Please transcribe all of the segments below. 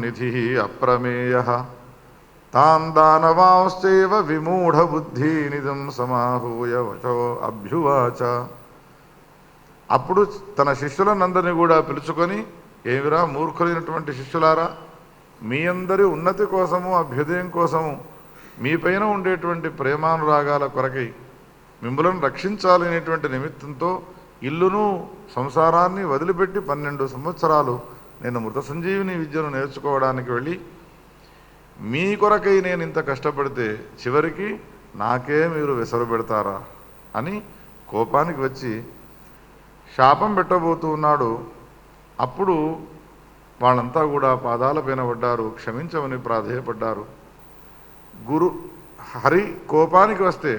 నిధి అప్రమేయ తాన్ దానవాంశ్చైవ విమూఢబుద్ధి నిజం సమాహూయ వచో అభ్యువాచ. అప్పుడు తన శిష్యులనందరినీ కూడా పిలుచుకొని, ఏమిరా మూర్ఖులైనటువంటి శిష్యులారా, మీ అందరి ఉన్నతి కోసము అభ్యుదయం కోసము మీపైన ఉండేటువంటి ప్రేమానురాగాల కొరకై మిమ్మలను రక్షించాలనేటువంటి నిమిత్తంతో ఇల్లును సంసారాన్ని వదిలిపెట్టి 12 సంవత్సరాలు నేను మృత సంజీవిని విద్యను నేర్చుకోవడానికి వెళ్ళి మీ కొరకై నేను ఇంత కష్టపడితే చివరికి నాకే మీరు వెసరు పెడతారా అని కోపానికి వచ్చి శాపం పెట్టబోతూ ఉన్నాడు. అప్పుడు వాళ్ళంతా కూడా పాదాలపైన పడ్డారు, క్షమించమని ప్రాధేయపడ్డారు. హరి కోపానికి వస్తే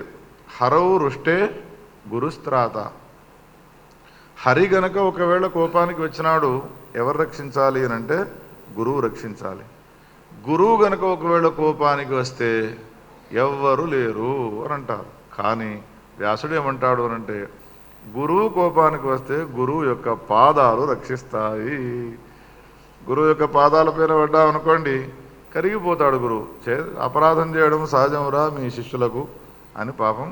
హరౌ రుష్టే గురుస్త్రాత. హరి గనక ఒకవేళ కోపానికి వచ్చినాడు ఎవరు రక్షించాలి అని అంటే గురువు రక్షించాలి. గురువు గనక ఒకవేళ కోపానికి వస్తే ఎవ్వరు లేరు అని అంటారు. కానీ వ్యాసుడు ఏమంటాడు అనంటే గురువు కోపానికి వస్తే గురువు యొక్క పాదాలు రక్షిస్తాయి. గురువు యొక్క పాదాలపైన పడ్డామనుకోండి కరిగిపోతాడు గురువు. అపరాధం చేయడం సహజంరా మీ శిష్యులకు అని పాపం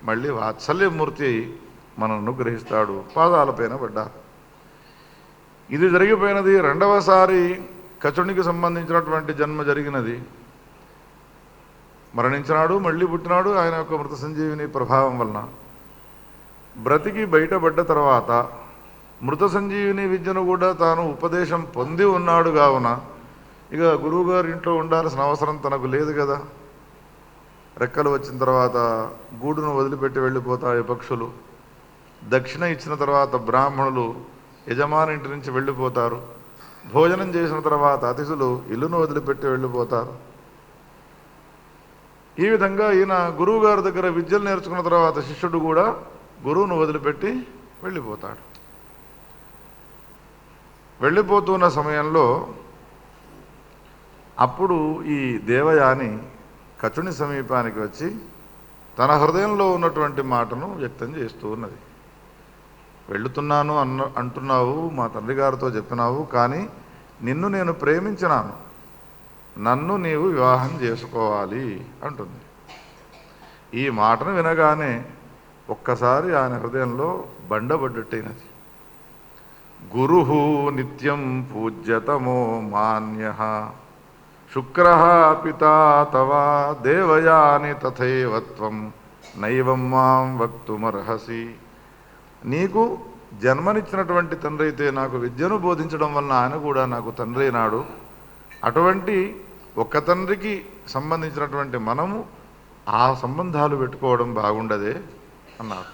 మళ్ళీ వాత్సల్యమూర్తి మనల్ని అనుగ్రహిస్తాడు. పాదాలపైన పడ్డారు. ఇది జరిగిపోయినది. రెండవసారి కచునికి సంబంధించినటువంటి జన్మ జరిగినది. మరణించినాడు, మళ్ళీ పుట్టినాడు ఆయన యొక్క మృత సంజీవిని ప్రభావం వలన. బ్రతికి బయటపడ్డ తర్వాత మృత సంజీవిని విద్యను కూడా తాను ఉపదేశం పొంది ఉన్నాడు కావున ఇక గురువుగారి ఇంట్లో ఉండాల్సిన అవసరం తనకు లేదు కదా. రెక్కలు వచ్చిన తర్వాత గూడును వదిలిపెట్టి వెళ్ళిపోతాయి పక్షులు. దక్షిణ ఇచ్చిన తర్వాత బ్రాహ్మణులు యజమాని ఇంటి నుంచి వెళ్ళిపోతారు. భోజనం చేసిన తర్వాత అతిథులు ఇల్లును వదిలిపెట్టి వెళ్ళిపోతారు. ఈ విధంగా ఈయన గురువు గారి దగ్గర విద్యలు నేర్చుకున్న తర్వాత శిష్యుడు కూడా గురువును వదిలిపెట్టి వెళ్ళిపోతాడు. వెళ్ళిపోతున్న సమయంలో అప్పుడు ఈ దేవయాని కచుని సమీపానికి వచ్చి తన హృదయంలో ఉన్నటువంటి మాటను వ్యక్తం చేస్తూ ఉన్నది. వెళుతున్నాను అంటున్నావు, మా తండ్రి గారితో చెప్పినావు, కానీ నిన్ను నేను ప్రేమించినాను, నన్ను నీవు వివాహం చేసుకోవాలి అంటుంది. ఈ మాటను వినగానే ఒక్కసారి ఆయన హృదయంలో బండబడ్డట్టయినది. గురు నిత్యం పూజ్యతమో మాన్య శుక్ర పితా తవా దేవయాని తథైవత్వం నైవం మాం వక్తుమర్హసి. నీకు జన్మనిచ్చినటువంటి తండ్రి అయితే నాకు విద్యను బోధించడం వలన ఆయన కూడా నాకు తండ్రి అయినాడు. అటువంటి ఒక్క తండ్రికి సంబంధించినటువంటి మనము ఆ సంబంధాలు పెట్టుకోవడం బాగుండదే అన్నారు.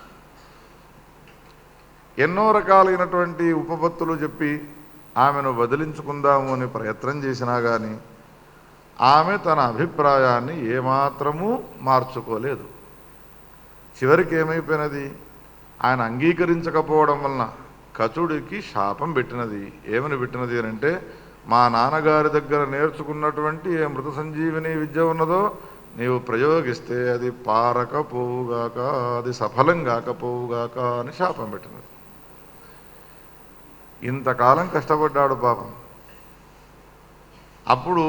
ఎన్నో రకాలైనటువంటి ఉపపత్తులు చెప్పి ఆమెను వదిలించుకుందాము అని ప్రయత్నం చేసినా కానీ ఆమె తన అభిప్రాయాన్ని ఏమాత్రమూ మార్చుకోలేదు. చివరికి ఏమైపోయినది, ఆయన అంగీకరించకపోవడం వలన కచుడికి శాపం పెట్టినది. ఏమని పెట్టినది అంటే, మా నాన్నగారి దగ్గర నేర్చుకున్నటువంటి ఏ మృత సంజీవిని విద్య ఉన్నదో నీవు ప్రయోగిస్తే అది పారకపోవుగాక, అది సఫలం కాకపోవుగాక అని శాపం పెట్టినది. ఇంతకాలం కష్టపడ్డాడు పాపం. అప్పుడు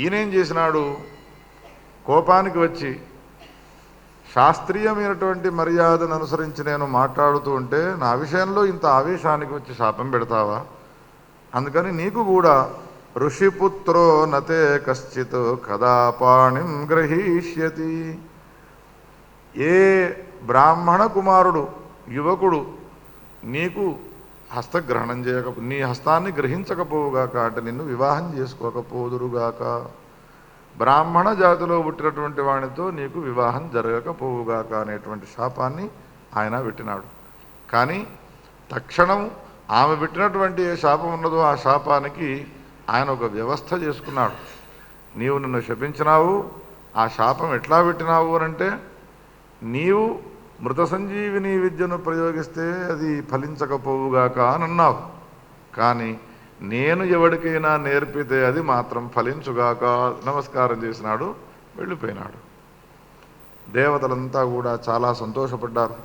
ఈయనేం చేసినాడు, కోపానికి వచ్చి శాస్త్రీయమైనటువంటి మర్యాదను అనుసరించి నేను మాట్లాడుతూ ఉంటే నా విషయంలో ఇంత ఆవేశానికి వచ్చి శాపం పెడతావా? అందుకని నీకు కూడా ఋషిపుత్రో నతే కశ్చిత్ కదా పాణిం గ్రహీష్యతి. ఏ బ్రాహ్మణ కుమారుడు యువకుడు నీకు హస్తగ్రహణం నీ హస్తాన్ని గ్రహించకపోవుగాక, అంటే నిన్ను వివాహం చేసుకోకపోదురుగాక, బ్రాహ్మణ జాతిలో పుట్టినటువంటి వానితో నీకు వివాహం జరగకపోవుగాక అనేటువంటి శాపాన్ని ఆయన పెట్టినాడు. కానీ తక్షణం ఆమె పెట్టినటువంటి ఏ శాపం ఉన్నదో ఆ శాపానికి ఆయన ఒక వ్యవస్థ చేసుకున్నాడు. నీవు నిన్ను శపించినావు, ఆ శాపం ఎట్లా పెట్టినావు అనంటే, నీవు మృత సంజీవిని విద్యను ప్రయోగిస్తే అది ఫలించకపోవుగాక అని అన్నావు, కానీ నేను ఎవరికైనా నేర్పితే అది మాత్రం ఫలించుగాక. నమస్కారం చేసినాడు, వెళ్ళిపోయినాడు. దేవతలంతా కూడా చాలా సంతోషపడ్డారు.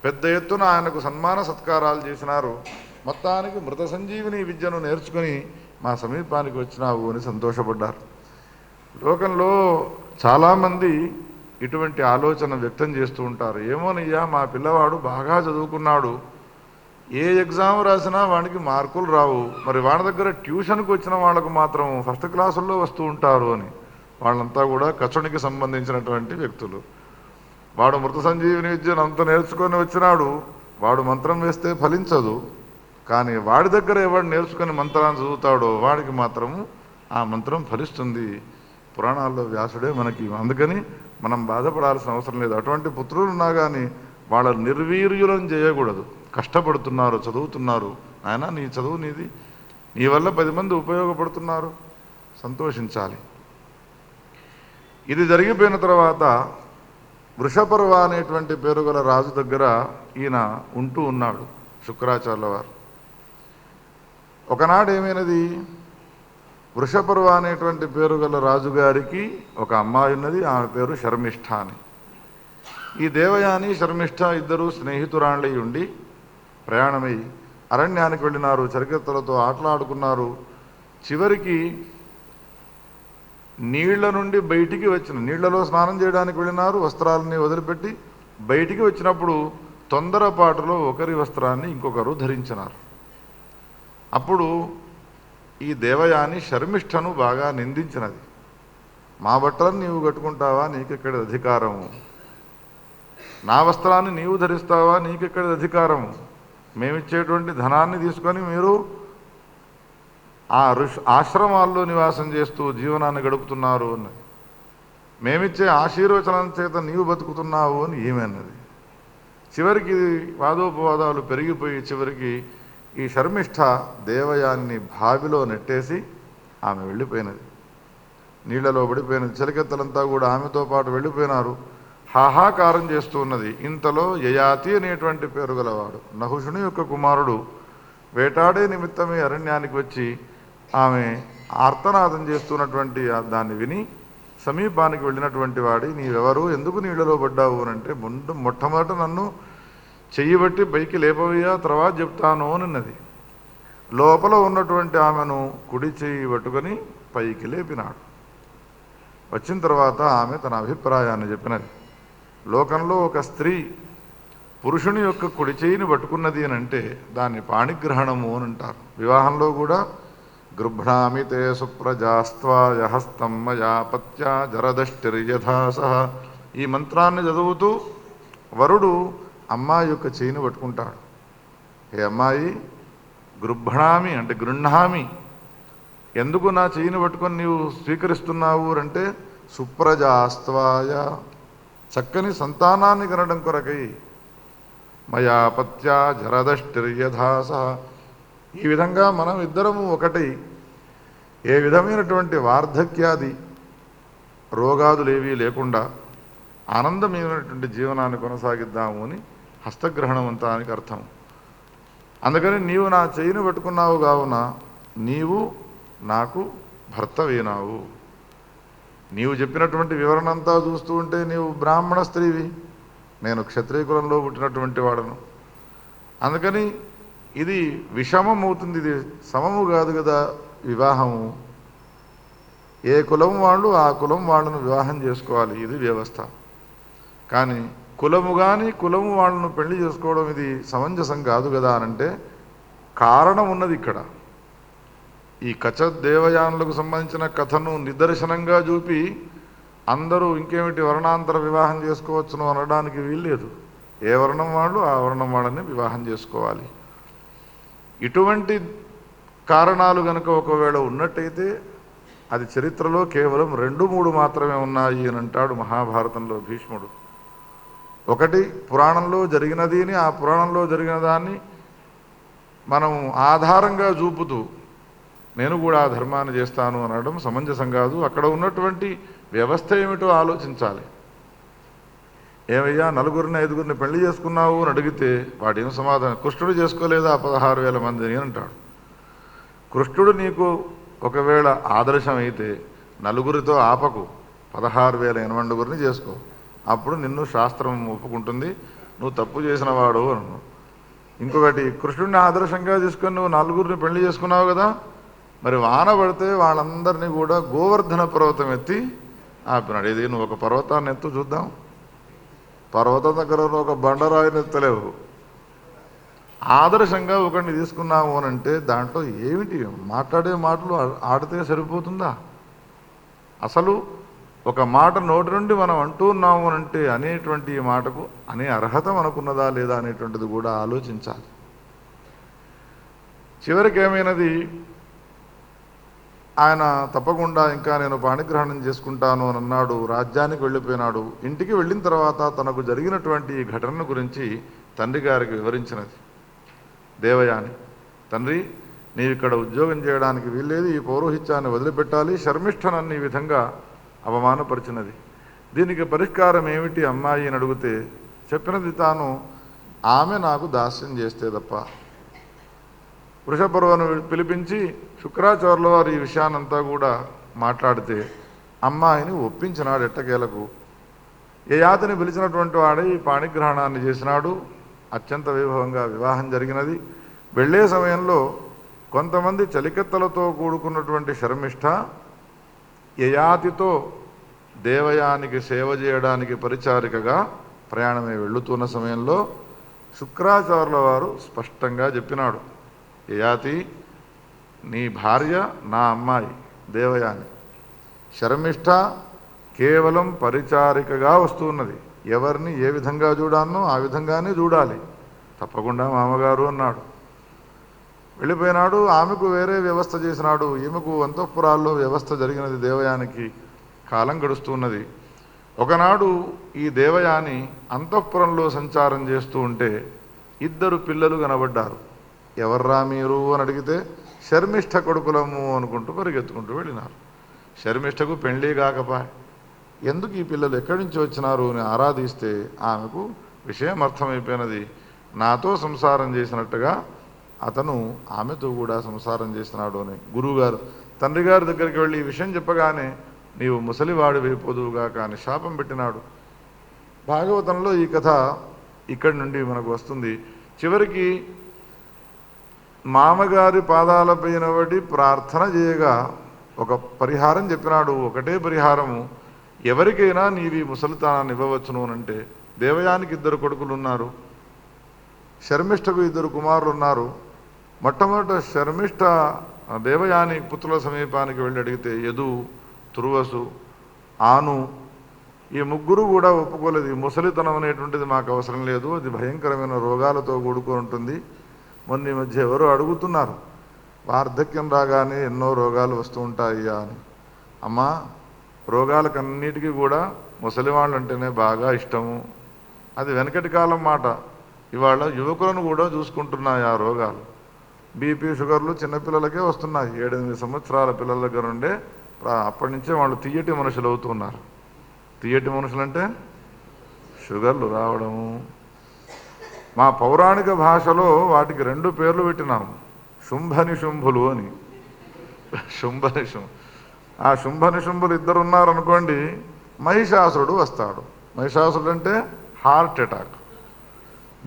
పెద్ద ఎత్తున ఆయనకు సన్మాన సత్కారాలు చేసినారు. మొత్తానికి మృత సంజీవిని విద్యను నేర్చుకుని మా సమీపానికి వచ్చినావు అని సంతోషపడ్డారు. లోకంలో చాలామంది ఇటువంటి ఆలోచన వ్యక్తం చేస్తూ ఉంటారు. ఏమోనయ్యా, మా పిల్లవాడు బాగా చదువుకున్నాడు, ఏ ఎగ్జామ్ రాసినా వాడికి మార్కులు రావు, మరి వాడి దగ్గర ట్యూషన్కి వచ్చిన వాళ్ళకు మాత్రం ఫస్ట్ క్లాసుల్లో వస్తూ ఉంటారు అని. వాళ్ళంతా కూడా కచునికి సంబంధించినటువంటి వ్యక్తులు. వాడు మృత సంజీవిని విద్యను అంత నేర్చుకొని వచ్చినాడు, వాడు మంత్రం వేస్తే ఫలించదు, కానీ వాడి దగ్గర ఎవడు నేర్చుకొని మంత్రాన్ని చదువుతాడో వాడికి మాత్రము ఆ మంత్రం ఫలిస్తుంది. పురాణాల్లో వ్యాసుడే మనకి. అందుకని మనం బాధపడాల్సిన అవసరం లేదు. అటువంటి పుత్రులు ఉన్నా కానీ వాళ్ళ నిర్వీర్యులను చేయకూడదు. కష్టపడుతున్నారు, చదువుతున్నారు, ఆయన నీ చదువు నీది, నీ వల్ల 10 మంది ఉపయోగపడుతున్నారు, సంతోషించాలి. ఇది జరిగిపోయిన తర్వాత వృషపర్వ అనేటువంటి పేరు గల రాజు దగ్గర ఈయన ఉంటూ ఉన్నాడు శుక్రాచార్యుల వారు. ఒకనాడు ఏమైనది, వృషపర్వ అనేటువంటి పేరు గల రాజుగారికి ఒక అమ్మాయి ఉన్నది, ఆమె పేరు శర్మిష్ఠ అని. ఈ దేవయాని శర్మిష్ఠ ఇద్దరు స్నేహితురాళ్ళై ఉండి ప్రయాణమై అరణ్యానికి వెళ్ళినారు. చరికత్తలతో ఆటలాడుకున్నారు. చివరికి నీళ్ల నుండి బయటికి నీళ్లలో స్నానం చేయడానికి వెళ్ళినారు. వస్త్రాలని వదిలిపెట్టి బయటికి వచ్చినప్పుడు తొందరపాటులో ఒకరి వస్త్రాన్ని ఇంకొకరు ధరించినారు. అప్పుడు ఈ దేవయాని శర్మిష్ఠను బాగా నిందించినది. మా బట్టలను నీవు కట్టుకుంటావా, నీకెక్కడి అధికారము? నా వస్త్రాన్ని నీవు ధరిస్తావా, నీకెక్కడి అధికారము? మేమిచ్చేటువంటి ధనాన్ని తీసుకొని మీరు ఆ ఆశ్రమాల్లో నివాసం చేస్తూ జీవనాన్ని గడుపుతున్నారు అని, మేమిచ్చే ఆశీర్వచనం చేత నీవు బతుకుతున్నావు అని ఏమన్నది. చివరికి వాదోపవాదాలు పెరిగిపోయి చివరికి ఈ శర్మిష్ఠ దేవయాన్ని బావిలో నెట్టేసి ఆమె వెళ్ళిపోయినది. నీళ్లలో పడిపోయినది. చెలికెత్తలంతా కూడా ఆమెతో పాటు వెళ్ళిపోయినారు. హాహాకారం చేస్తూ ఉన్నది. ఇంతలో యయాతి అనేటువంటి పేరు గలవాడు, నహుషుని యొక్క కుమారుడు, వేటాడే నిమిత్తమే అరణ్యానికి వచ్చి ఆమె ఆర్తనాదం చేస్తున్నటువంటి దాన్ని విని సమీపానికి వెళ్ళినటువంటి వాడి, నీవెవరు, ఎందుకు నీళ్లలో పడ్డావు అని అంటే, మొట్టమొదట నన్ను చెయ్యి బట్టి పైకి లేపవయ్యా, తర్వాత చెప్తాను అన్నది. లోపల ఉన్నటువంటి ఆమెను కుడి చెయ్యి పట్టుకొని పైకి లేపినాడు. వచ్చిన తర్వాత ఆమె తన అభిప్రాయాన్ని చెప్పినది. లోకంలో ఒక స్త్రీ పురుషుని యొక్క కుడి చేయిని పట్టుకున్నది అని అంటే దాన్ని పాణిగ్రహణము అని అంటారు. వివాహంలో కూడా గృభ్ణామి తే సుప్రజాస్త్వాయ హస్తం మయా పత్యా జరదష్టిర్యథా సహ, ఈ మంత్రాన్ని చదువుతూ వరుడు అమ్మాయి యొక్క చేయిని పట్టుకుంటాడు. ఏ అమ్మాయి, గృభ్ణామి అంటే గృహ్ణామి, ఎందుకు నా చేయిని పట్టుకొని నీవు స్వీకరిస్తున్నావు అంటే, సుప్రజాస్త్వాయ, చక్కని సంతానాన్ని కనడం కొరకై, మయా పత్యా జరదష్టిర్యథా సహ, ఈ విధంగా మనం ఇద్దరము ఒకటి ఏ విధమైనటువంటి వార్ధక్యాది రోగాదులేవీ లేకుండా ఆనందమైనటువంటి జీవనాన్ని కొనసాగిద్దాము అని హస్తగ్రహణం అంతానికి అర్థం. అందుకని నీవు నా చేయిని పట్టుకున్నావు కావున నీవు నాకు భర్తవేనావు. నీవు చెప్పినటువంటి వివరణ అంతా చూస్తూ ఉంటే నీవు బ్రాహ్మణ స్త్రీవి, నేను క్షత్రియ కులంలో పుట్టినటువంటి వాడను. అందుకని ఇది విషమం అవుతుంది, ఇది సమము కాదు కదా వివాహము. ఏ కులం వాళ్ళు ఆ కులం వాళ్ళను వివాహం చేసుకోవాలి, ఇది వ్యవస్థ. కానీ కులము కానీ కులము వాళ్ళను పెళ్లి చేసుకోవడం ఇది సమంజసం కాదు కదా అనంటే కారణం ఉన్నది ఇక్కడ. ఈ కచ దేవయానులకు సంబంధించిన కథను నిదర్శనంగా చూపి అందరూ ఇంకేమిటి వర్ణాంతర వివాహం చేసుకోవచ్చును అనడానికి వీల్లేదు. ఏ వర్ణం వాళ్ళు ఆ వర్ణం వాళ్ళని వివాహం చేసుకోవాలి. ఇటువంటి కారణాలు కనుక ఒకవేళ ఉన్నట్టయితే అది చరిత్రలో కేవలం 2-3 మాత్రమే ఉన్నాయి అని అంటాడు మహాభారతంలో భీష్ముడు. ఒకటి పురాణంలో జరిగినది అని, ఆ పురాణంలో జరిగిన దాన్ని మనం ఆధారంగా చూపుతూ నేను కూడా ఆ ధర్మాన్ని చేస్తాను అనడం సమంజసం కాదు. అక్కడ ఉన్నటువంటి వ్యవస్థ ఏమిటో ఆలోచించాలి. ఏమయ్యా 4-5 పెళ్లి చేసుకున్నావు అని అడిగితే వాడేం సమాధానం, కృష్ణుడు చేసుకోలేదా 16,000 మందిని అంటాడు. కృష్ణుడు నీకు ఒకవేళ ఆదర్శం అయితే 4 ఆపకు, 16,000 చేసుకో, అప్పుడు నిన్ను శాస్త్రం ఒప్పుకుంటుంది, నువ్వు తప్పు చేసిన వాడు అను. ఇంకొకటి, కృష్ణుడిని ఆదర్శంగా తీసుకొని నువ్వు 4 పెళ్లి చేసుకున్నావు కదా, మరి వాన పడితే వాళ్ళందరినీ కూడా గోవర్ధన పర్వతం ఎత్తి ఆపినాడు. ఇది నువ్వు ఒక పర్వతాన్ని ఎత్తు చూద్దాం. పర్వతం దగ్గర ఒక బండరాయిని ఎత్తలేవు. ఆదర్శంగా ఒకరిని తీసుకున్నాము అని అంటే దాంట్లో ఏమిటి? మాట్లాడే మాటలు ఆడితే సరిపోతుందా? అసలు ఒక మాట నోటి నుండి మనం అంటూ ఉన్నాము అని అంటే అనేటువంటి ఈ మాటకు అనే అర్హత మనకున్నదా లేదా అనేటువంటిది కూడా ఆలోచించాలి. చివరికి ఏమైనది, ఆయన తప్పకుండా ఇంకా నేను పాణిగ్రహణం చేసుకుంటాను అని అన్నాడు. రాజ్యానికి వెళ్ళిపోయినాడు. ఇంటికి వెళ్ళిన తర్వాత తనకు జరిగినటువంటి ఈ ఘటన గురించి తండ్రి గారికి వివరించినది దేవయాని. తండ్రి, నీవు ఇక్కడ ఉద్యోగం చేయడానికి వీల్లేదు, ఈ పౌరోహిత్యాన్ని వదిలిపెట్టాలి. శర్మిష్ఠనన్ని ఈ విధంగా అవమానపరిచినది. దీనికి పరిష్కారం ఏమిటి అమ్మాయి అని అడిగితే చెప్పినది తాను, ఆమె నాకు దాస్యం చేస్తే తప్ప. వృషపర్వను పిలిపించి శుక్రాచార్యుల వారు ఈ విషయాన్నంతా కూడా మాట్లాడితే అమ్మాయిని ఒప్పించినాడు ఎట్టకేలకు. యయాతిని పిలిచినటువంటి వాడే ఈ పాణిగ్రహణాన్ని చేసినాడు. అత్యంత వైభవంగా వివాహం జరిగినది. వెళ్ళే సమయంలో కొంతమంది చలికెత్తలతో కూడుకున్నటువంటి శర్మిష్ఠ యయాతితో దేవయానికి సేవ చేయడానికి పరిచారికగా ప్రయాణమై వెళుతున్న సమయంలో శుక్రాచార్యుల వారు స్పష్టంగా చెప్పినాడు, యయాతి, నీ భార్య నా అమ్మాయి దేవయాని. శర్మిష్ఠ కేవలం పరిచారికగా వస్తున్నది. ఎవరిని ఏ విధంగా చూడానో ఆ విధంగానే చూడాలి. తప్పకుండా మామగారు అన్నాడు. వెళ్ళిపోయినాడు. ఆమెకు వేరే వ్యవస్థ చేసినాడు. ఈమెకు అంతఃపురాల్లో వ్యవస్థ జరిగినది. దేవయానికి కాలం గడుస్తున్నది. ఒకనాడు ఈ దేవయాని అంతఃపురంలో సంచారం చేస్తూ ఉంటే ఇద్దరు పిల్లలు కనబడ్డారు. ఎవర్రా మీరు అని అడిగితే శర్మిష్ఠ కొడుకులము అనుకుంటూ పరిగెత్తుకుంటూ వెళ్ళినారు. శర్మిష్ఠకు పెళ్ళి కాకపా ఎందుకు ఈ పిల్లలు ఎక్కడి నుంచి వచ్చినారు అని ఆరాధిస్తే ఆమెకు విషయం అర్థమైపోయినది. నాతో సంసారం చేసినట్టుగా అతను ఆమెతో కూడా సంసారం చేసినాడు అని గురువుగారు తండ్రి గారి దగ్గరికి వెళ్ళి ఈ విషయం చెప్పగానే నీవు ముసలివాడి అయిపోదువుగా కానీ శాపం పెట్టినాడు. భాగవతంలో ఈ కథ ఇక్కడి నుండి మనకు వస్తుంది. చివరికి మామగారి పాదాలపైన పడి ప్రార్థన చేయగా ఒక పరిహారం చెప్పినాడు. ఒకటే పరిహారము, ఎవరికైనా నీవి ముసలితనాన్ని ఇవ్వవచ్చును అంటే దేవయానికి ఇద్దరు కొడుకులు ఉన్నారు, శర్మిష్ఠకు ఇద్దరు కుమారులు ఉన్నారు. మొట్టమొదట శర్మిష్ఠ దేవయాని పుత్రుల సమీపానికి వెళ్ళి అడిగితే యదు, తుర్వసు, ఆను ఈ ముగ్గురు కూడా ఒప్పుకోలేదు. ఈ ముసలితనం అనేటువంటిది మాకు అవసరం లేదు, అది భయంకరమైన రోగాలతో కూడుకొని ఉంటుంది. మొన్న ఈ మధ్య ఎవరో అడుగుతున్నారు, వార్ధక్యం రాగానే ఎన్నో రోగాలు వస్తూ ఉంటాయ్యా అని. అమ్మా, రోగాలకన్నిటికీ కూడా ముసలివాళ్ళు అంటేనే బాగా ఇష్టము. అది వెనకటి కాలం మాట. ఇవాళ యువకులను కూడా చూసుకుంటున్నాయి ఆ రోగాలు. బీపీ, షుగర్లు చిన్నపిల్లలకే వస్తున్నాయి. 7-8 సంవత్సరాల పిల్లల దగ్గర ఉండే అప్పటి నుంచే వాళ్ళు తీయటి మనుషులు అవుతున్నారు. తీయటి మనుషులు అంటే షుగర్లు రావడము. మా పౌరాణిక భాషలో వాటికి 2 పేర్లు పెట్టినాము, శుంభనిశుంభులు అని. శుంభనిశుంభు, ఆ శుంభనిశుంభులు ఇద్దరు ఉన్నారనుకోండి, మహిషాసురుడు వస్తాడు. మహిషాసురుడు అంటే హార్ట్ అటాక్.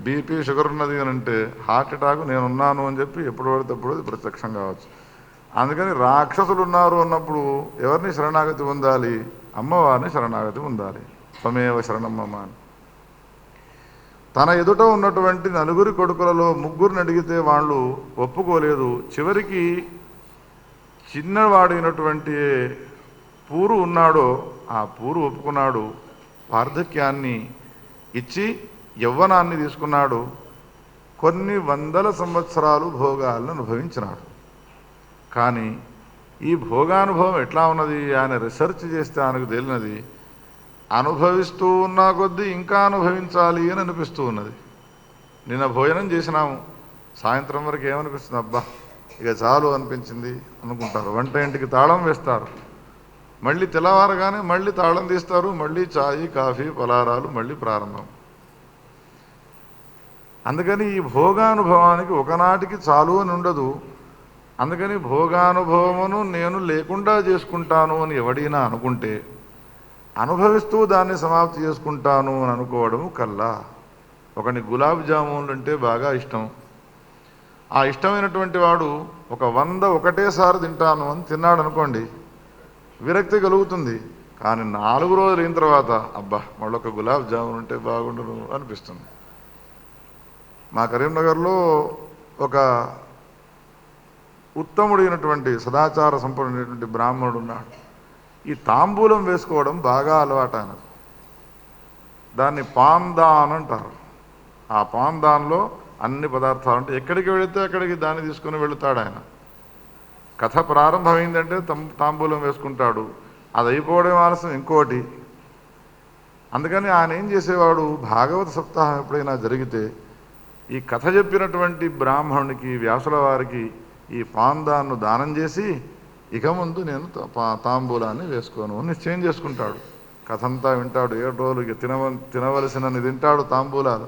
బీపీ, షుగర్ ఉన్నది అని అంటే హార్ట్ అటాక్ నేనున్నాను అని చెప్పి ఎప్పుడు పడితే అప్పుడు అది ప్రత్యక్షం కావచ్చు. అందుకని రాక్షసులు ఉన్నారు అన్నప్పుడు ఎవరిని శరణాగతి పొందాలి? అమ్మవారిని శరణాగతి పొందాలి. త్వమేవ శరణమ్మ అని. తన ఎదుట ఉన్నటువంటి 4 కొడుకులలో 3 అడిగితే వాళ్ళు ఒప్పుకోలేదు. చివరికి చిన్నవాడైనటువంటి పూరు ఉన్నాడో ఆ పూరు ఒప్పుకున్నాడు. వార్ధక్యాన్ని ఇచ్చి యవ్వనాన్ని తీసుకున్నాడు. కొన్ని వందల సంవత్సరాలు భోగాలను అనుభవించినాడు. కానీ ఈ భోగానుభవం ఎట్లా ఉన్నది ఆయన రీసెర్చ్ చేస్తే ఆయనకు తేలినది, అనుభవిస్తూ ఉన్నా కొద్దీ ఇంకా అనుభవించాలి అని అనిపిస్తూ ఉన్నది. నిన్న భోజనం చేసినాము, సాయంత్రం వరకు ఏమనిపిస్తుంది, అబ్బా ఇక చాలు అనిపించింది అనుకుంటారు. వంట ఇంటికి తాళం వేస్తారు, మళ్ళీ తెల్లవారగానే మళ్ళీ తాళం తీస్తారు, మళ్ళీ ఛాయ్, కాఫీ, పలారాలు మళ్ళీ ప్రారంభం. అందుకని ఈ భోగానుభవానికి ఒకనాటికి చాలు అని ఉండదు. అందుకని భోగానుభవమును నేను లేకుండా చేసుకుంటాను అని ఎవడైనా అనుకుంటే అనుభవిస్తూ దాన్ని సమాప్తి చేసుకుంటాను అని అనుకోవడము కల్లా. ఒకని గులాబ్ జామున్లు అంటే బాగా ఇష్టం. ఆ ఇష్టమైనటువంటి వాడు ఒక 100 ఒకటేసారి తింటాను అని తిన్నాడు అనుకోండి, విరక్తి కలుగుతుంది. కానీ 4 రోజులు అయిన తర్వాత అబ్బా మళ్ళొక గులాబ్ జామున్ ఉంటే బాగుండును అనిపిస్తుంది. మా కరీంనగర్లో ఒక ఉత్తముడైనటువంటి సదాచార సంపన్నుడైనటువంటి బ్రాహ్మణుడు ఉన్నాడు. ఈ తాంబూలం వేసుకోవడం బాగా అలవాటు ఆయనకు. దాన్ని పాందాన్ అంటారు. ఆ పాందాన్లో అన్ని పదార్థాలు ఉంటాయి. ఎక్కడికి వెళితే అక్కడికి దాన్ని తీసుకుని వెళుతాడు ఆయన. కథ ప్రారంభమైందంటే తాంబూలం వేసుకుంటాడు, అది అయిపోవడం ఆలస్యం ఇంకోటి. అందుకని ఆయన ఏం చేసేవాడు, భాగవత సప్తాహం ఎప్పుడైనా జరిగితే ఈ కథ చెప్పినటువంటి బ్రాహ్మణునికి, వ్యాసుల వారికి ఈ పాందాన్ను దానం చేసి ఇక ముందు నేను తాంబూలాన్ని వేసుకోను నిశ్చయం చేసుకుంటాడు. కథ అంతా వింటాడు. 7 రోజులు ఇక తినవలసినన్ని తింటాడు తాంబూలాలు.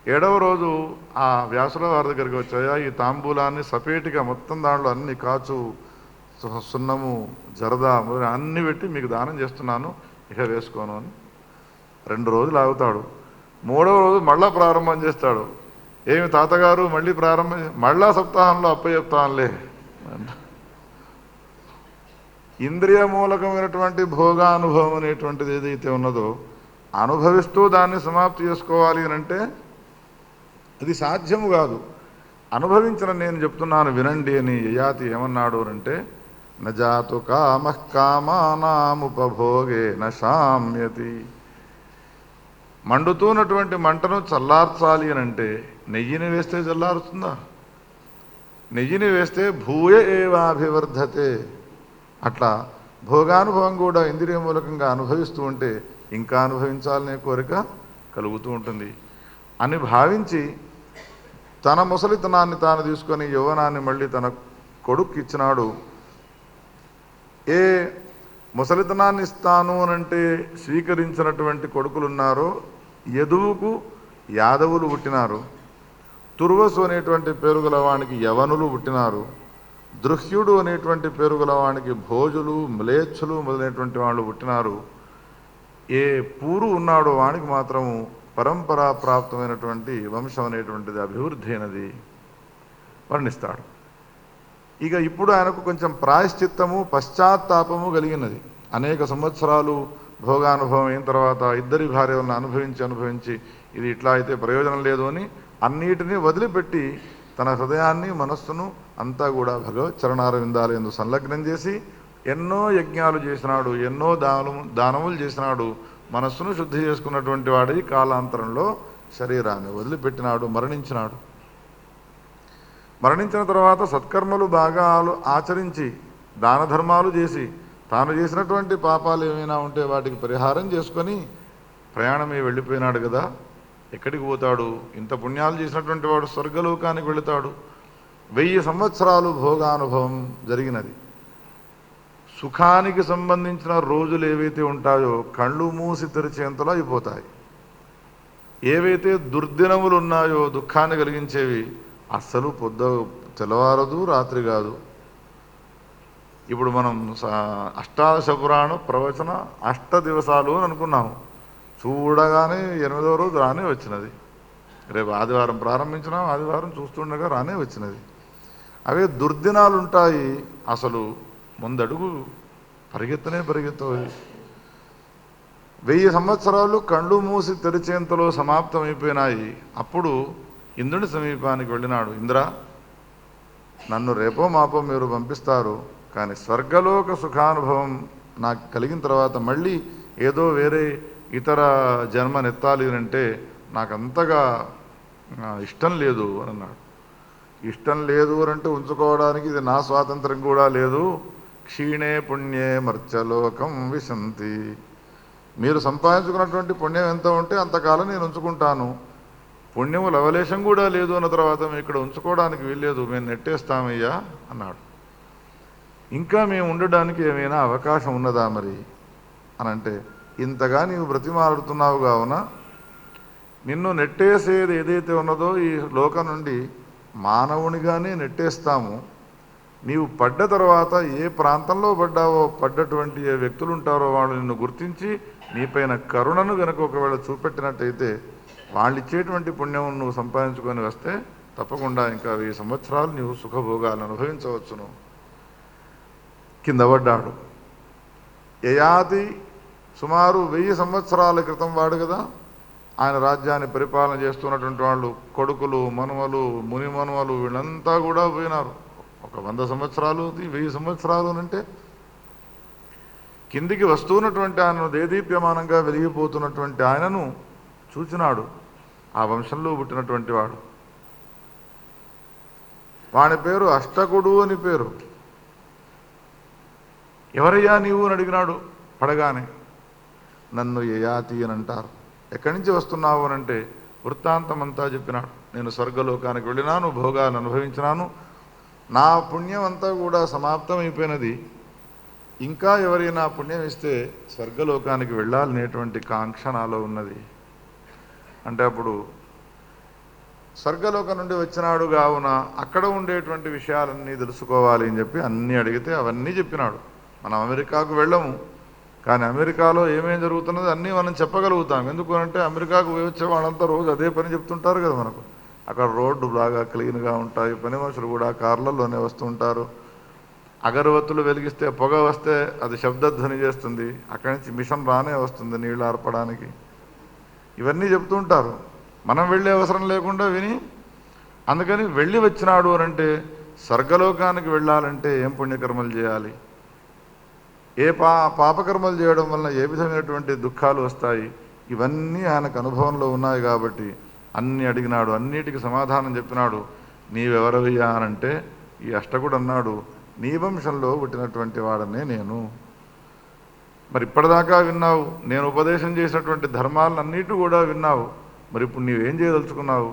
7వ రోజు ఆ వ్యాసుల వారి దగ్గరికి వచ్చాయా, ఈ తాంబూలాన్ని సపేటిగా మొత్తం దాంట్లో అన్ని కాచు, సున్నము, జరదా అన్నీ పెట్టి మీకు దానం చేస్తున్నాను, ఇక వేసుకోను అని 2 రోజులు ఆగుతాడు. 3వ రోజు మళ్ళా ప్రారంభం చేస్తాడు. ఏమి తాతగారు మళ్ళీ ప్రారంభం, మళ్ళా సప్తాహంలో అప్పచెప్తానులే. ఇంద్రియ మూలకమైనటువంటి భోగానుభవం అనేటువంటిది ఏదైతే ఉన్నదో అనుభవిస్తూ దాన్ని సమాప్తి చేసుకోవాలి అని అంటే అది సాధ్యము కాదు. అనుభవించిన నేను చెప్తున్నాను వినండి అని యయాతి ఏమన్నాడు అంటే, నజాతు కామః కామానాముపభోగే నశామ్యతి. మండుతున్నటువంటి మంటను చల్లార్చాలి అని అంటే నెయ్యిని వేస్తే చల్లారుతుందా? నెయ్యిని వేస్తే భూయ ఏవాభివర్ధతే. అట్లా భోగానుభవం కూడా ఇంద్రియ మూలకంగా అనుభవిస్తూ ఉంటే ఇంకా అనుభవించాలనే కోరిక కలుగుతూ ఉంటుంది అని భావించి తన ముసలితనాన్ని తాను తీసుకొని యౌవనాన్ని మళ్ళీ తన కొడుకు ఇచ్చినాడు. ఏ ముసలితనాన్ని ఇస్తాను అనంటే స్వీకరించినటువంటి కొడుకులున్నారో యదువుకు యాదవులు పుట్టినారు, తుర్వసు అనేటువంటి పేరు గలవానికి యవనులు పుట్టినారు, దృహ్యుడు అనేటువంటి పేరు గలవానికి భోజులు, మ్లేచ్ఛులు మొదలైనటువంటి వాళ్ళు పుట్టినారు. ఏ పూరు ఉన్నాడో వానికి మాత్రము పరంపరా ప్రాప్తమైనటువంటి వంశం అనేటువంటిది అభివృద్ధి అయినది వర్ణిస్తాడు. ఇక ఇప్పుడు ఆయనకు కొంచెం ప్రాయశ్చిత్తము, పశ్చాత్తాపము కలిగినది. అనేక సంవత్సరాలు భోగానుభవం అయిన తర్వాత ఇద్దరి భార్యలను అనుభవించి ఇది ఇట్లా అయితే ప్రయోజనం లేదు అని అన్నిటినీ వదిలిపెట్టి తన హృదయాన్ని, మనస్సును అంతా కూడా భగవత్ చరణారవిందాలు ఎందు సంలగ్నం చేసి ఎన్నో యజ్ఞాలు చేసినాడు, ఎన్నో దానములు చేసినాడు. మనస్సును శుద్ధి చేసుకున్నటువంటి వాడి కాలాంతరంలో శరీరాన్ని వదిలిపెట్టినాడు, మరణించినాడు. మరణించిన తర్వాత సత్కర్మలు బాగా ఆచరించి దాన ధర్మాలు చేసి తాను చేసినటువంటి పాపాలు ఏమైనా ఉంటే వాటికి పరిహారం చేసుకొని ప్రయాణమే వెళ్ళిపోయినాడు కదా. ఎక్కడికి పోతాడు? ఇంత పుణ్యాలు చేసినటువంటి వాడు స్వర్గలోకానికి వెళుతాడు. 1000 సంవత్సరాలు భోగానుభవం జరిగినది. సుఖానికి సంబంధించిన రోజులు ఏవైతే ఉంటాయో కళ్ళు మూసి తెరిచేంతలో అయిపోతాయి. ఏవైతే దుర్దినములు ఉన్నాయో దుఃఖాన్ని కలిగించేవి అస్సలు తెల్లవారదు, రాత్రి కాదు. ఇప్పుడు మనం అష్టాదశ పురాణ ప్రవచన 8 దివసాలు అని అనుకున్నాము. చూడగానే 8వ రోజు రానే వచ్చినది. రేపు ఆదివారం ప్రారంభించినాం, ఆదివారం చూస్తుండగా రానే వచ్చినది. అవే దుర్దినాలు ఉంటాయి, అసలు ముందడుగు పరిగెత్తవు. 1000 సంవత్సరాలు కళ్ళు మూసి తెరిచేంతలో సమాప్తమైపోయినాయి. అప్పుడు ఇంద్రుని సమీపానికి వెళ్ళినాడు. ఇంద్ర, నన్ను రేపో మాపో మీరు పంపిస్తారు, కానీ స్వర్గలోక సుఖానుభవం నాకు కలిగిన తర్వాత మళ్ళీ ఏదో వేరే ఇతర జన్మనెత్తాలి అంటే నాకు అంతగా ఇష్టం లేదు అని అన్నాడు. ఇష్టం లేదు అంటే ఉంచుకోవడానికి ఇది నా స్వాతంత్రం కూడా లేదు. క్షీణే పుణ్యే మర్త్యలోకం విశంతి. మీరు సంపాదించుకున్నటువంటి పుణ్యం ఎంత ఉంటే అంతకాలం నేను ఉంచుకుంటాను. పుణ్యము లవలేశం కూడా లేదు అన్న తర్వాత మేము ఇక్కడ ఉంచుకోవడానికి వీల్లేదు, మేము నెట్టేస్తామయ్యా అన్నాడు. ఇంకా మేము ఉండడానికి ఏమైనా అవకాశం ఉన్నదా మరి అని అంటే, ఇంతగా నీవు బ్రతిమాలుతున్నావు కావున నిన్ను నెట్టేసేది ఏదైతే ఉన్నదో ఈ లోకం నుండి మానవునిగానే నెట్టేస్తాము. నీవు పడ్డ తర్వాత ఏ ప్రాంతంలో పడ్డావో పడ్డటువంటి ఏ వ్యక్తులు ఉంటారో వాళ్ళు నిన్ను గుర్తించి నీపైన కరుణను గనక ఒకవేళ చూపెట్టినట్టయితే వాళ్ళు ఇచ్చేటువంటి పుణ్యం నువ్వు సంపాదించుకొని వస్తే తప్పకుండా ఇంకా 1000 సంవత్సరాలు నీవు సుఖభోగాలను అనుభవించవచ్చును. కింద పడ్డాడు. యయాతి సుమారు 1000 సంవత్సరాల క్రితం వాడు కదా, ఆయన రాజ్యాన్ని పరిపాలన చేస్తున్నటువంటి వాళ్ళు కొడుకులు, మనవలు, ముని మనవలు వీళ్ళంతా కూడా పోయినారు. ఒక 100 సంవత్సరాలు 1000 సంవత్సరాలు అంటే కిందికి వస్తున్నటువంటి ఆయనను దేదీప్యమానంగా వెలిగిపోతున్నటువంటి ఆయనను చూచినాడు. ఆ వంశంలో పుట్టినటువంటి వాడు. వాని పేరు అష్టకుడు అని పేరు. ఎవరయ్యా నీవు అని అడిగినాడు పడగానే. నన్ను యయాతి అని అంటారు. ఎక్కడి నుంచి వస్తున్నావు అని అంటే వృత్తాంతం అంతా చెప్పినాడు. నేను స్వర్గలోకానికి వెళ్ళినాను, భోగాలను అనుభవించినాను, నా పుణ్యం అంతా కూడా సమాప్తమైపోయినది. ఇంకా ఎవరైనా పుణ్యం ఇస్తే స్వర్గలోకానికి వెళ్ళాలనేటువంటి కాంక్ష నాలో ఉన్నది అంటే, అప్పుడు స్వర్గలోకం నుండి వచ్చినాడు కావున అక్కడ ఉండేటువంటి విషయాలన్నీ తెలుసుకోవాలి అని చెప్పి అన్నీ అడిగితే అవన్నీ చెప్పినాడు. మనం అమెరికాకు వెళ్ళము, కానీ అమెరికాలో ఏమేం జరుగుతున్నది అన్నీ మనం చెప్పగలుగుతాం. ఎందుకు అంటే అమెరికాకు వచ్చే వాళ్ళంతా రోజు అదే పని చెప్తుంటారు కదా మనకు. అక్కడ రోడ్డు బాగా క్లీన్గా ఉంటాయి, పని మనుషులు కూడా కార్లలోనే వస్తుంటారు. అగరవత్తులు వెలిగిస్తే పొగ వస్తే అది శబ్దధ్వని చేస్తుంది, అక్కడి నుంచి మిషన్ రానే వస్తుంది నీళ్ళు ఆర్పడానికి. ఇవన్నీ చెప్తూ ఉంటారు, మనం వెళ్ళే అవసరం లేకుండా విని. అందుకని వెళ్ళి వచ్చినాడు అనంటే స్వర్గలోకానికి వెళ్ళాలంటే ఏం పుణ్యకర్మలు చేయాలి, ఏ పాపకర్మలు చేయడం వలన ఏ విధమైనటువంటి దుఃఖాలు వస్తాయి, ఇవన్నీ ఆయనకు అనుభవంలో ఉన్నాయి. కాబట్టి అన్నీ అడిగినాడు, అన్నిటికీ సమాధానం చెప్పినాడు. నీవెవరవయ్యా అనంటే ఈ అష్టకుడు అన్నాడు, నీ వంశంలో పుట్టినటువంటి వాడనే నేను. మరి ఇప్పటిదాకా విన్నావు, నేను ఉపదేశం చేసినటువంటి ధర్మాలన్నిటి కూడా విన్నావు. మరి ఇప్పుడు నీవేం చేయదలుచుకున్నావు?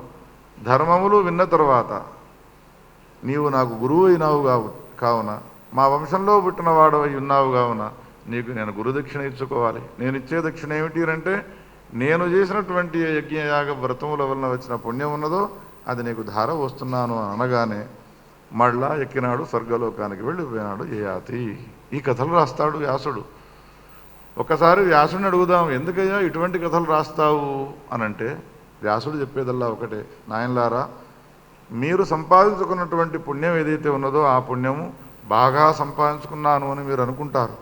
ధర్మములు విన్న తర్వాత నీవు నాకు గురువు అయినావు కావున, మా వంశంలో పుట్టిన వాడవై ఉన్నావు కావున నీకు నేను గురుదక్షిణ ఇచ్చుకోవాలి. నేను ఇచ్చే దక్షిణ ఏమిటి అంటే, నేను చేసినటువంటి యజ్ఞయాగ వ్రతముల వలన వచ్చిన పుణ్యం ఉన్నదో అది నీకు ధార వస్తున్నాను అనగానే మళ్ళా ఎక్కినాడు, స్వర్గలోకానికి వెళ్ళిపోయినాడు యయాతి. ఈ కథలు రాస్తాడు వ్యాసుడు. ఒకసారి వ్యాసుడిని అడుగుదాం, ఎందుకయ్యా ఇటువంటి కథలు రాస్తావు అనంటే వ్యాసుడు చెప్పేదల్లా ఒకటే, నాయనలారా, మీరు సంపాదించుకున్నటువంటి పుణ్యం ఏదైతే ఉన్నదో ఆ పుణ్యము బాగా సంపాదించుకున్నాను అని మీరు అనుకుంటారు.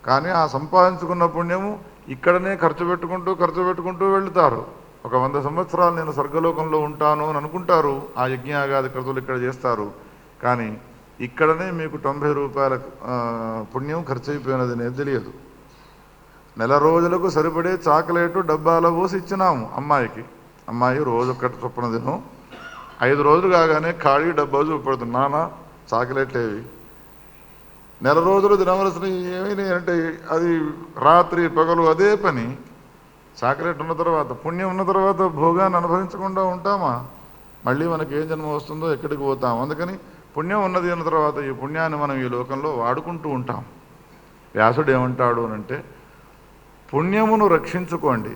కానీ ఆ సంపాదించుకున్న పుణ్యము ఇక్కడనే ఖర్చు పెట్టుకుంటూ వెళుతారు. ఒక 100 సంవత్సరాలు నేను స్వర్గలోకంలో ఉంటాను అని అనుకుంటారు. ఆ యజ్ఞయాగాది క్రతువులు ఇక్కడ చేస్తారు. కానీ ఇక్కడనే మీకు 90 రూపాయల పుణ్యం ఖర్చు అయిపోయినది అనేది తెలియదు. నెల రోజులకు సరిపడే చాక్లెట్ డబ్బాల పోసి ఇచ్చినాము అమ్మాయికి. అమ్మాయి రోజు ఒక్కటి చొప్పున తిను, 5 రోజులు కాగానే ఖాళీ డబ్బా చూపడుతుంది, నాన్న చాక్లెట్లు ఏవి. నెల రోజులు తినవలసినవి ఏమైనాయి అంటే అది రాత్రి పగలు అదే పని. చాక్లెట్ ఉన్న తర్వాత, పుణ్యం ఉన్న తర్వాత భోగాన్ని అనుభవించకుండా ఉంటామా? మళ్ళీ మనకి ఏం జన్మ వస్తుందో ఎక్కడికి పోతాం. అందుకని పుణ్యం ఉన్నది అన్న తర్వాత ఈ పుణ్యాన్ని మనం ఈ లోకంలో వాడుకుంటూ ఉంటాం. వ్యాసుడు ఏమంటాడు అనంటే, పుణ్యమును రక్షించుకోండి,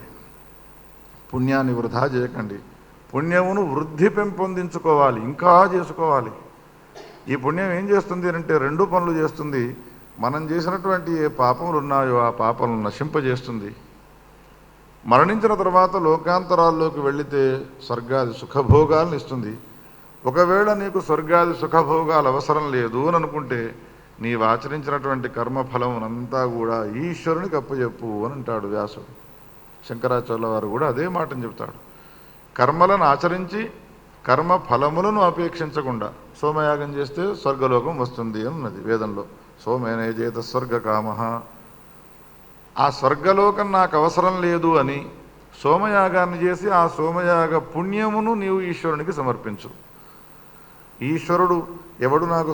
పుణ్యాన్ని వృధా చేయకండి, పుణ్యమును వృద్ధి పెంపొందించుకోవాలి, ఇంకా చేసుకోవాలి. ఈ పుణ్యం ఏం చేస్తుంది అంటే 2 పనులు చేస్తుంది. మనం చేసినటువంటి ఏ పాపములు ఉన్నాయో ఆ పాపములను నశింపజేస్తుంది. మరణించిన తర్వాత లోకాంతరాల్లోకి వెళితే స్వర్గాది సుఖభోగాలను ఇస్తుంది. ఒకవేళ నీకు స్వర్గాది సుఖభోగాలు అవసరం లేదు అని అనుకుంటే నీవు ఆచరించినటువంటి కర్మఫలమునంతా కూడా ఈశ్వరునికి అప్పచెప్పు అని అంటాడు వ్యాసుడు. శంకరాచార్యుల వారు కూడా అదే మాటను చెప్తాడు. కర్మలను ఆచరించి కర్మ ఫలములను అపేక్షించకుండా సోమయాగం చేస్తే స్వర్గలోకం వస్తుంది అని ఉన్నది వేదంలో. సోమేనే చేత స్వర్గకామ, ఆ స్వర్గలోకం నాకు అవసరం లేదు అని సోమయాగాన్ని చేసి ఆ సోమయాగ పుణ్యమును నీవు ఈశ్వరునికి సమర్పించు. ఈశ్వరుడు ఎవడు నాకు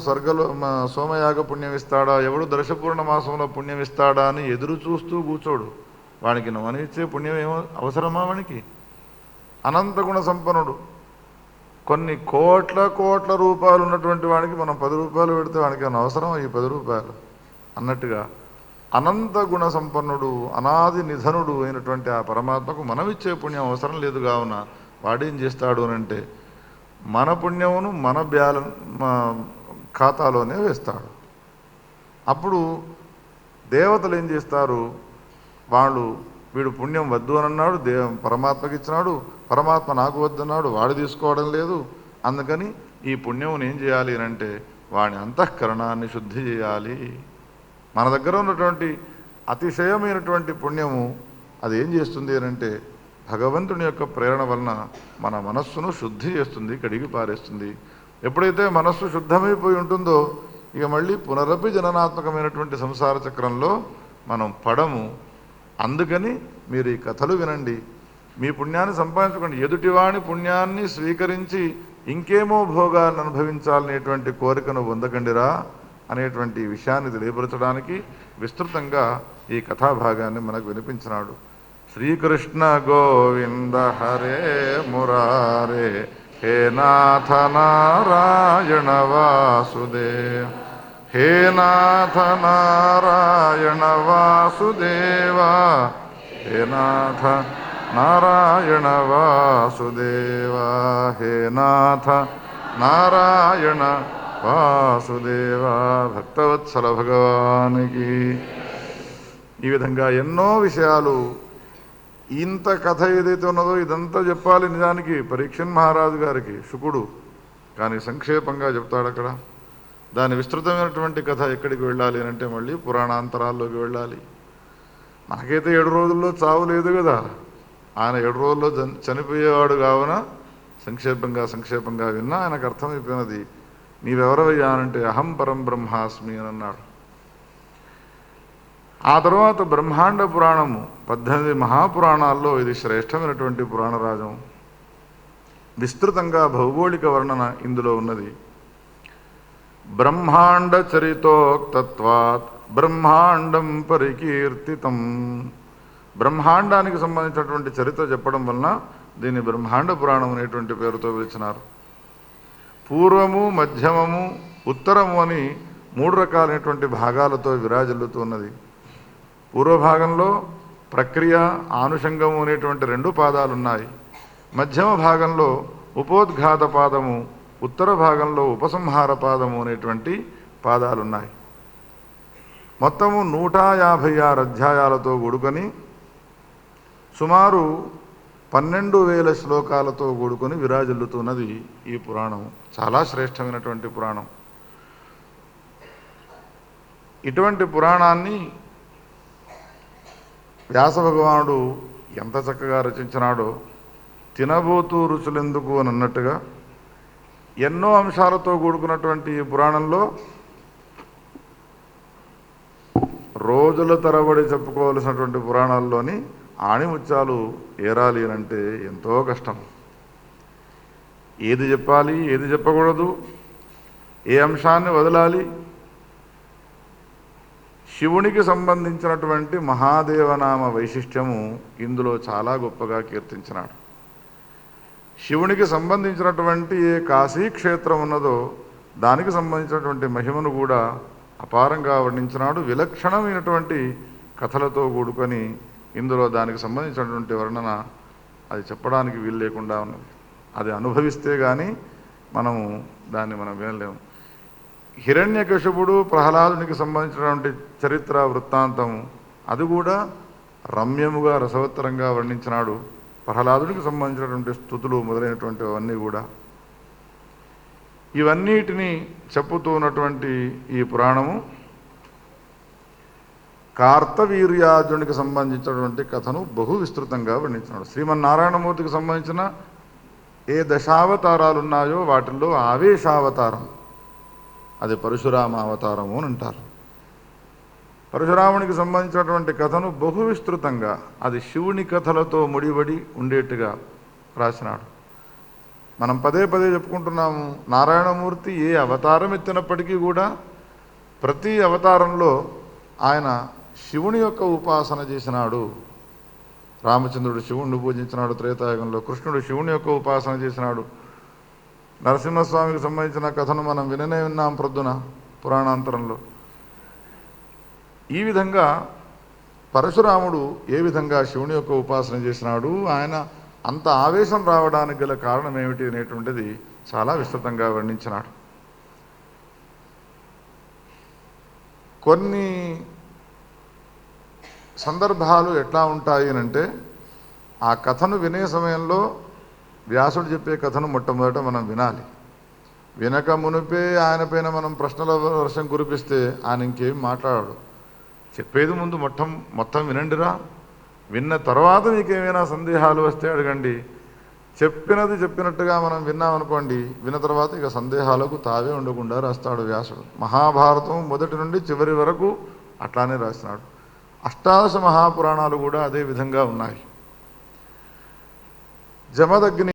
సోమయాగ పుణ్యం ఇస్తాడా, ఎవడు దర్శపూర్ణ మాసంలో పుణ్యం ఇస్తాడా అని ఎదురు చూస్తూ కూర్చోడు. వానికి మనం ఇచ్చే పుణ్యం ఏమో అవసరమా? వానికి అనంత గుణ సంపన్నుడు, కొన్ని కోట్ల రూపాయలు ఉన్నటువంటి వాడికి మనం 10 రూపాయలు పెడితే వాడికి అవసరం ఈ 10 రూపాయలు అన్నట్టుగా అనంత గుణ సంపన్నుడు, అనాది నిధనుడు అయినటువంటి ఆ పరమాత్మకు మనం ఇచ్చే పుణ్యం అవసరం లేదు కావున వాడేం చేస్తాడు అనంటే మన పుణ్యమును మన ఖాతాలోనే వేస్తాడు. అప్పుడు దేవతలు ఏం చేస్తారు, వాళ్ళు వీడు పుణ్యం వద్దు అని అన్నాడు, పరమాత్మకి ఇచ్చినాడు, పరమాత్మ నాకు వద్దన్నాడు, వాడు తీసుకోవడం లేదు, అందుకని ఈ పుణ్యమును ఏం చేయాలి అంటే వాడి అంతఃకరణాన్ని శుద్ధి చేయాలి. మన దగ్గర ఉన్నటువంటి అతిశయమైనటువంటి పుణ్యము అది ఏం చేస్తుంది అంటే భగవంతుని యొక్క ప్రేరణ వలన మన మనస్సును శుద్ధి చేస్తుంది, కడిగి పారేస్తుంది. ఎప్పుడైతే మనస్సు శుద్ధమైపోయి ఉంటుందో ఇక మళ్ళీ పునరపి జననాత్మకమైనటువంటి సంసార చక్రంలో మనం పడము. అందుకని మీరు ఈ కథలు వినండి, మీ పుణ్యాన్ని సంపాదించుకోండి. ఎదుటివాణి పుణ్యాన్ని స్వీకరించి ఇంకేమో భోగాలను అనుభవించాలనేటువంటి కోరికను పొందకండిరా అనేటువంటి విషయాన్ని తెలియపరచడానికి విస్తృతంగా ఈ కథాభాగాన్ని మనకు వినిపించినాడు. శ్రీకృష్ణ గోవింద హరే మురారే హే నాథ నారాయణ వాసుదేవ, హే నాథ నారాయణ వాసుదేవా, హే నాథ నారాయణ వాసుదేవా, హే నాథ నారాయణ వాసుదేవా. భక్తవత్సల భగవానికి ఈ విధంగా ఎన్నో విషయాలు, ఇంత కథ ఏదైతే ఉన్నదో ఇదంతా చెప్పాలి నిజానికి పరీక్షణ్ మహారాజు గారికి శుకుడు, కానీ సంక్షేపంగా చెప్తాడు అక్కడ. దాని విస్తృతమైనటువంటి కథ ఎక్కడికి వెళ్ళాలి అంటే మళ్ళీ పురాణాంతరాల్లోకి వెళ్ళాలి. మనకైతే 7 రోజుల్లో చావు లేదు కదా, ఆయన 7 రోజుల్లో చనిపోయేవాడు కావున సంక్షేపంగా విన్నా ఆయనకు అర్థమైపోయినది. నీవెవరవయ్యా అంటే అహం పరం బ్రహ్మాస్మి అని అన్నాడు. ఆ తర్వాత బ్రహ్మాండ పురాణము 18 మహాపురాణాల్లో ఇది శ్రేష్టమైనటువంటి పురాణరాజం. విస్తృతంగా భౌగోళిక వర్ణన ఇందులో ఉన్నది. బ్రహ్మాండ చరితోక్తత్వాత్ బ్రహ్మాండం పరికీర్తితం. బ్రహ్మాండానికి సంబంధించినటువంటి చరిత్ర చెప్పడం వలన దీన్ని బ్రహ్మాండ పురాణం అనేటువంటి పేరుతో పిలిచినారు. పూర్వము, మధ్యమము, ఉత్తరము అని 3 రకాలైనటువంటి భాగాలతో విరాజిల్లుతూ ఉన్నది. పూర్వభాగంలో ప్రక్రియ, ఆనుషంగము అనేటువంటి 2 పాదాలు ఉన్నాయి. మధ్యమ భాగంలో ఉపోద్ఘాత పాదము, ఉత్తర భాగంలో ఉపసంహార పాదము అనేటువంటి పాదాలున్నాయి. మొత్తము 156 అధ్యాయాలతో కూడుకొని సుమారు 12,000 శ్లోకాలతో కూడుకొని విరాజిల్లుతున్నది ఈ పురాణం. చాలా శ్రేష్టమైనటువంటి పురాణం. ఇటువంటి పురాణాన్ని వ్యాస భగవానుడు ఎంత చక్కగా రచించినాడో, తినబోతూ రుచులెందుకు అని అన్నట్టుగా ఎన్నో అంశాలతో కూడుకున్నటువంటి ఈ పురాణంలో రోజుల తరబడి చెప్పుకోవలసినటువంటి పురాణాల్లోని ఆణిముత్యాలు ఏరాలి అంటే ఎంతో కష్టం. ఏది చెప్పాలి, ఏది చెప్పకూడదు, ఏ అంశాన్ని వదలాలి. శివునికి సంబంధించినటువంటి మహాదేవనామ వైశిష్ట్యము ఇందులో చాలా గొప్పగా కీర్తించినాడు. శివునికి సంబంధించినటువంటి ఏ కాశీక్షేత్రం ఉన్నదో దానికి సంబంధించినటువంటి మహిమను కూడా అపారంగా వర్ణించినాడు. విలక్షణమైనటువంటి కథలతో కూడుకొని ఇందులో దానికి సంబంధించినటువంటి వర్ణన అది చెప్పడానికి వీలు లేకుండా ఉన్నది. అది అనుభవిస్తే కానీ మనము దాన్ని వినలేము. హిరణ్యకశిపుడు, ప్రహ్లాదునికి సంబంధించినటువంటి చరిత్ర వృత్తాంతం అది కూడా రమ్యముగా రసవత్తరంగా వర్ణించినాడు. ప్రహ్లాదునికి సంబంధించినటువంటి స్తుతులు మొదలైనటువంటివన్నీ కూడా, ఇవన్నిటినీ చెప్పుతూ ఉన్నటువంటి ఈ పురాణము కార్తవీర్యార్జునికి సంబంధించినటువంటి కథను బహు విస్తృతంగా వర్ణించినాడు. శ్రీమన్నారాయణమూర్తికి సంబంధించిన ఏ దశావతారాలు ఉన్నాయో వాటిల్లో ఆవేశావతారం అది పరశురామ అవతారము అని అంటారు. పరశురామునికి సంబంధించినటువంటి కథను బహు విస్తృతంగా అది శివుని కథలతో ముడిపడి ఉండేట్టుగా రాసినాడు. మనం పదే చెప్పుకుంటున్నాము, నారాయణమూర్తి ఏ అవతారం ఎత్తినప్పటికీ కూడా ప్రతి అవతారంలో ఆయన శివుని యొక్క ఉపాసన చేసినాడు. రామచంద్రుడు శివుణ్ణి పూజించినాడు త్రేతాయుగంలో, కృష్ణుడు శివుని యొక్క ఉపాసన చేసినాడు. నరసింహస్వామికి సంబంధించిన కథను మనం విన్నాం ప్రొద్దున పురాణాంతరంలో. ఈ విధంగా పరశురాముడు ఏ విధంగా శివుని యొక్క ఉపాసన చేసినాడు, ఆయన అంత ఆవేశం రావడానికి గల కారణం ఏమిటి అనేటువంటిది చాలా విస్తృతంగా వర్ణించినాడు. కొన్ని సందర్భాలు ఎట్లా ఉంటాయి అంటే ఆ కథను వినే సమయంలో వ్యాసుడు చెప్పే కథను మొట్టమొదట మనం వినాలి. వినక మునిపే ఆయన పైన మనం ప్రశ్నల వర్షం కురిపిస్తే ఆయన ఇంకేం మాట్లాడాడు. చెప్పేది ముందు మొత్తం వినండిరా. విన్న తర్వాత మీకేమైనా సందేహాలు వస్తే అడగండి. చెప్పినది చెప్పినట్టుగా మనం విన్నామనుకోండి, విన్న తర్వాత ఇక సందేహాలకు తావే ఉండకుండా రాస్తాడు వ్యాసుడు. మహాభారతం మొదటి నుండి చివరి వరకు అట్లానే రాస్తున్నాడు. అష్టాదశ మహాపురాణాలు కూడా అదే విధంగా ఉన్నాయి. జమదగ్ని